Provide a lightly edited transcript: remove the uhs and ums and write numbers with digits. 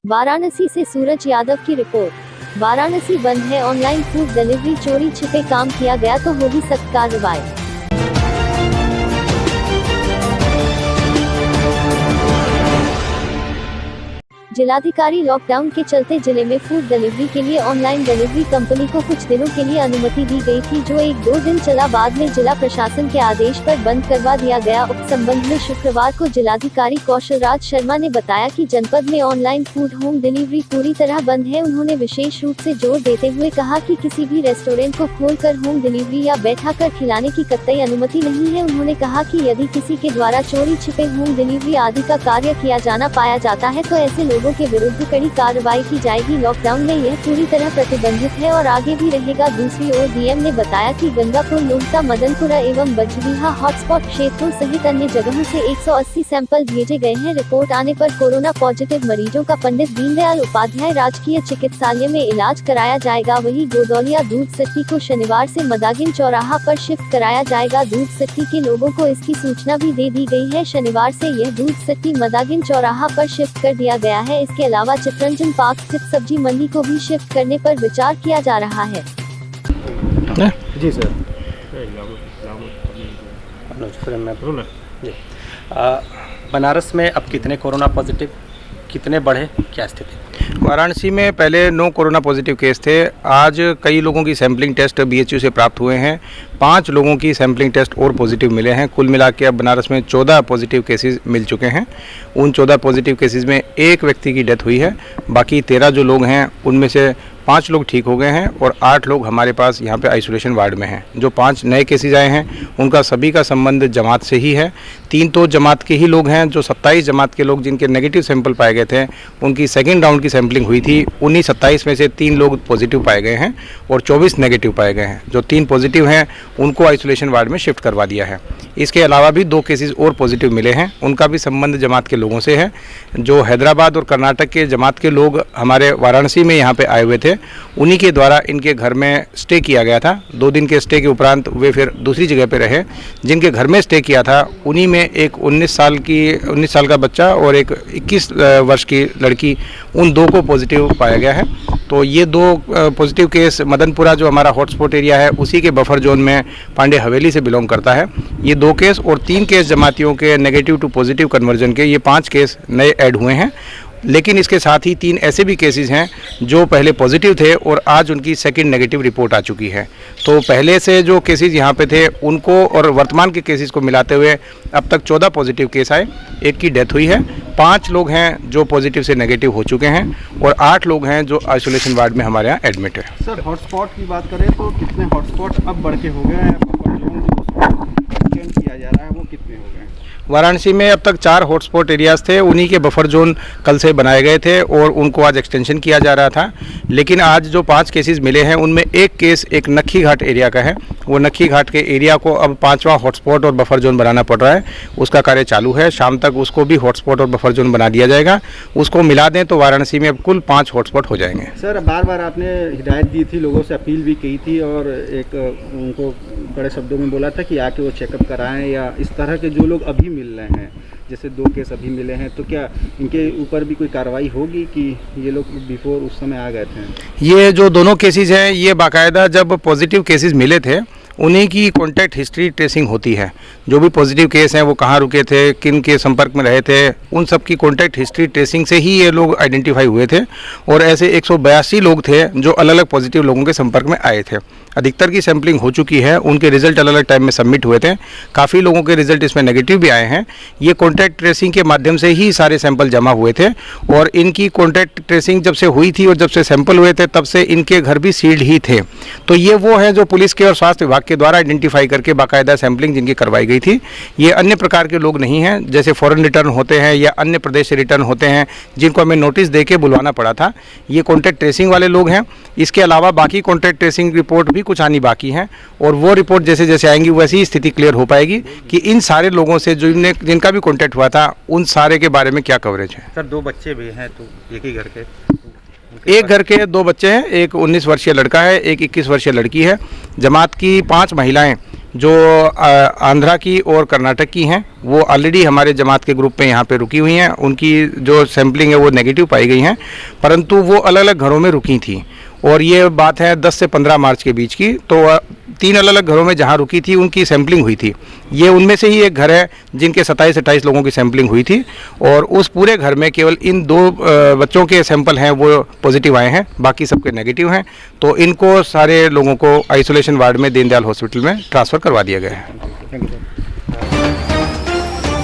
वाराणसी से सूरज यादव की रिपोर्ट। वाराणसी बंद है, ऑनलाइन फूड डिलीवरी, चोरी छिपे काम किया गया तो होगी सख्त कार्रवाई। जिलाधिकारी लॉकडाउन के चलते जिले में फूड डिलीवरी के लिए ऑनलाइन डिलीवरी कंपनी को कुछ दिनों के लिए अनुमति दी गई थी, जो 1-2 दिन चला, बाद में जिला प्रशासन के आदेश पर बंद करवा दिया गया। उस संबंध में शुक्रवार को जिलाधिकारी कौशल राज शर्मा ने बताया कि जनपद में ऑनलाइन फूड होम डिलीवरी पूरी तरह बंद है। उन्होंने विशेष रूप से जोर देते हुए कहा कि किसी भी रेस्टोरेंट को खोलकर होम डिलीवरी या बैठा कर खिलाने की कतई अनुमति नहीं है। उन्होंने कहा कि यदि किसी के द्वारा चोरी छिपे होम डिलीवरी आदि का कार्य किया जाना पाया जाता है तो ऐसे लोगों के विरुद्ध कड़ी कार्रवाई की जाएगी। लॉकडाउन में यह पूरी तरह प्रतिबंधित है और आगे भी रहेगा। दूसरी ओर डीएम ने बताया कि गंगापुर, लोहता, मदनपुरा एवं बजरीहा हॉटस्पॉट क्षेत्रों सहित अन्य जगहों से 180 सैंपल भेजे गए हैं। रिपोर्ट आने पर कोरोना पॉजिटिव मरीजों का पंडित दीनदयाल उपाध्याय राजकीय चिकित्सालय में इलाज कराया जाएगा। वहीं गोदौलिया दूध सिट्टी को शनिवार से मदागिन चौराहा पर शिफ्ट कराया जाएगा। दूध सिट्टी के लोगों को इसकी सूचना भी दे दी गई है। शनिवार से यह दूध सिट्टी मदागिन चौराहा पर शिफ्ट कर दिया गया है। इसके अलावा चितरंजन पार्क स्थित सब्जी मंडी को भी शिफ्ट करने पर विचार किया जा रहा है। जी सर। बनारस में अब कितने कोरोना पॉजिटिव, कितने बढ़े, क्या स्थिति? वाराणसी में पहले 9 कोरोना पॉजिटिव केस थे। आज कई लोगों की सैंपलिंग टेस्ट बीएचयू से प्राप्त हुए हैं। 5 लोगों की सैंपलिंग टेस्ट और पॉजिटिव मिले हैं। कुल मिला के अब बनारस में 14 पॉजिटिव केसेस मिल चुके हैं। उन 14 पॉजिटिव केसेस में एक व्यक्ति की डेथ हुई है। बाकी 13 जो लोग हैं उनमें से 5 लोग ठीक हो गए हैं और 8 लोग हमारे पास यहाँ पे आइसोलेशन वार्ड में हैं। जो 5 नए केसेस आए हैं उनका सभी का संबंध जमात से ही है। 3 तो जमात के ही लोग हैं। जो 27 जमात के लोग जिनके नेगेटिव सैंपल पाए गए थे उनकी सेकेंड राउंड की सैंपलिंग हुई थी। उन्हीं 27 में से 3 लोग पॉजिटिव पाए गए हैं और 24 नेगेटिव पाए गए हैं। जो 3 पॉजिटिव हैं उनको आइसोलेशन वार्ड में शिफ्ट करवा दिया है। इसके अलावा भी 2 केसेस और पॉजिटिव मिले हैं, उनका भी संबंध जमात के लोगों से है। जो हैदराबाद और कर्नाटक के जमात के लोग हमारे वाराणसी में यहाँ पे आए हुए थे, उन्हीं के द्वारा इनके घर में स्टे किया गया था। 2 दिन के स्टे के उपरांत वे फिर दूसरी जगह पे रहे। जिनके घर में स्टे किया था उन्हीं में एक 19 साल का बच्चा और एक 21 वर्ष की लड़की, उन 2 को पॉजिटिव पाया गया है। तो ये 2 पॉजिटिव केस मदनपुरा जो हमारा हॉटस्पॉट एरिया है उसी के बफर जोन में पांडे हवेली से बिलोंग करता है। ये 2 केस और 3 केस जमातियों के नेगेटिव टू पॉजिटिव कन्वर्जन के, ये 5 केस नए ऐड हुए हैं। लेकिन इसके साथ ही 3 ऐसे भी केसेस हैं जो पहले पॉजिटिव थे और आज उनकी सेकंड नेगेटिव रिपोर्ट आ चुकी है। तो पहले से जो केसेस यहाँ पे थे उनको और वर्तमान के केसेस को मिलाते हुए अब तक 14 पॉजिटिव केस आए, 1 की डेथ हुई है। 5 लोग हैं जो पॉजिटिव से नेगेटिव हो चुके हैं और 8 लोग हैं जो आइसोलेशन वार्ड में हमारे यहाँ एडमिट है। सर, हॉटस्पॉट की बात करें तो कितने हॉटस्पॉट अब बढ़ के हो गए हैं? किया जा रहा है वो कितने हो गए? वाराणसी में अब तक 4 हॉटस्पॉट एरियाज़ थे, उन्हीं के बफर जोन कल से बनाए गए थे और उनको आज एक्सटेंशन किया जा रहा था। लेकिन आज जो 5 केसेस मिले हैं उनमें एक केस एक नक्खी घाट एरिया का है। वो नक्खी घाट के एरिया को अब 5वां हॉटस्पॉट और बफर जोन बनाना पड़ रहा है। उसका कार्य चालू है, शाम तक उसको भी हॉटस्पॉट और बफर जोन बना दिया जाएगा। उसको मिला दें तो वाराणसी में अब कुल 5 हॉटस्पॉट हो जाएंगे। सर, बार बार आपने हिदायत दी थी, लोगों से अपील भी की थी और एक उनको बड़े शब्दों में बोला था कि आके वो चेकअप कराएं, या इस तरह के जो लोग अभी मिल रहे हैं, जैसे 2 केस अभी मिले हैं, तो क्या इनके ऊपर भी कोई कार्रवाई होगी कि ये लोग बिफोर उस समय आ गए थे? ये जो दोनों केसेस हैं ये बाकायदा जब पॉजिटिव केसेस मिले थे उन्हीं की कॉन्टैक्ट हिस्ट्री ट्रेसिंग होती है। जो भी पॉजिटिव केस हैं वो कहाँ रुके थे, किन के संपर्क में रहे थे, उन सब की कॉन्टैक्ट हिस्ट्री ट्रेसिंग से ही ये लोग आइडेंटिफाई हुए थे। और ऐसे 182 लोग थे जो अलग अलग पॉजिटिव लोगों के संपर्क में आए थे। अधिकतर की सैंपलिंग हो चुकी है, उनके रिजल्ट अलग अलग टाइम में सबमिट हुए थे। काफ़ी लोगों के रिजल्ट इसमें नेगेटिव भी आए हैं। ये कॉन्टैक्ट ट्रेसिंग के माध्यम से ही सारे सैंपल जमा हुए थे और इनकी कॉन्टैक्ट ट्रेसिंग जब से हुई थी और जब से सैंपल हुए थे तब से इनके घर भी सील्ड ही थे। तो ये वो है जो पुलिस के और स्वास्थ्य विभाग के द्वारा आइडेंटिफाई करके बाकायदा सैंपलिंग जिनकी करवाई गई थी। ये अन्य प्रकार के लोग नहीं हैं, जैसे फॉरेन रिटर्न होते हैं या अन्य प्रदेश से रिटर्न होते हैं जिनको हमें नोटिस दे के बुलवाना पड़ा था। ये कॉन्टैक्ट ट्रेसिंग वाले लोग हैं। इसके अलावा बाकी कॉन्टैक्ट ट्रेसिंग रिपोर्ट भी कुछ आनी बाकी हैं और वो रिपोर्ट जैसे जैसे आएंगी वैसी ही स्थिति क्लियर हो पाएगी कि इन सारे लोगों से जिनका भी कॉन्टैक्ट हुआ था उन सारे के बारे में क्या कवरेज है। सर, 2 बच्चे भी हैं, तो एक ही घर के, एक घर के 2 बच्चे हैं। एक 19 वर्षीय लड़का है, एक 21 वर्षीय लड़की है। जमात की 5 महिलाएं जो आंध्रा की और कर्नाटक की हैं, वो ऑलरेडी हमारे जमात के ग्रुप में यहाँ पे रुकी हुई हैं। उनकी जो सैम्पलिंग है वो नेगेटिव पाई गई हैं, परंतु वो अलग अलग घरों में रुकी थी और ये बात है 10 से 15 मार्च के बीच की। तो 3 अलग अलग घरों में जहाँ रुकी थी उनकी सैम्पलिंग हुई थी। ये उनमें से ही एक घर है जिनके 27-28 लोगों की सैम्पलिंग हुई थी और उस पूरे घर में केवल इन 2 बच्चों के सैंपल हैं वो पॉजिटिव आए हैं, बाकी सबके नेगेटिव हैं। तो इनको सारे लोगों को आइसोलेशन वार्ड में दीनदयाल हॉस्पिटल में ट्रांसफ़र करवा दिया गया है। Thank you sir.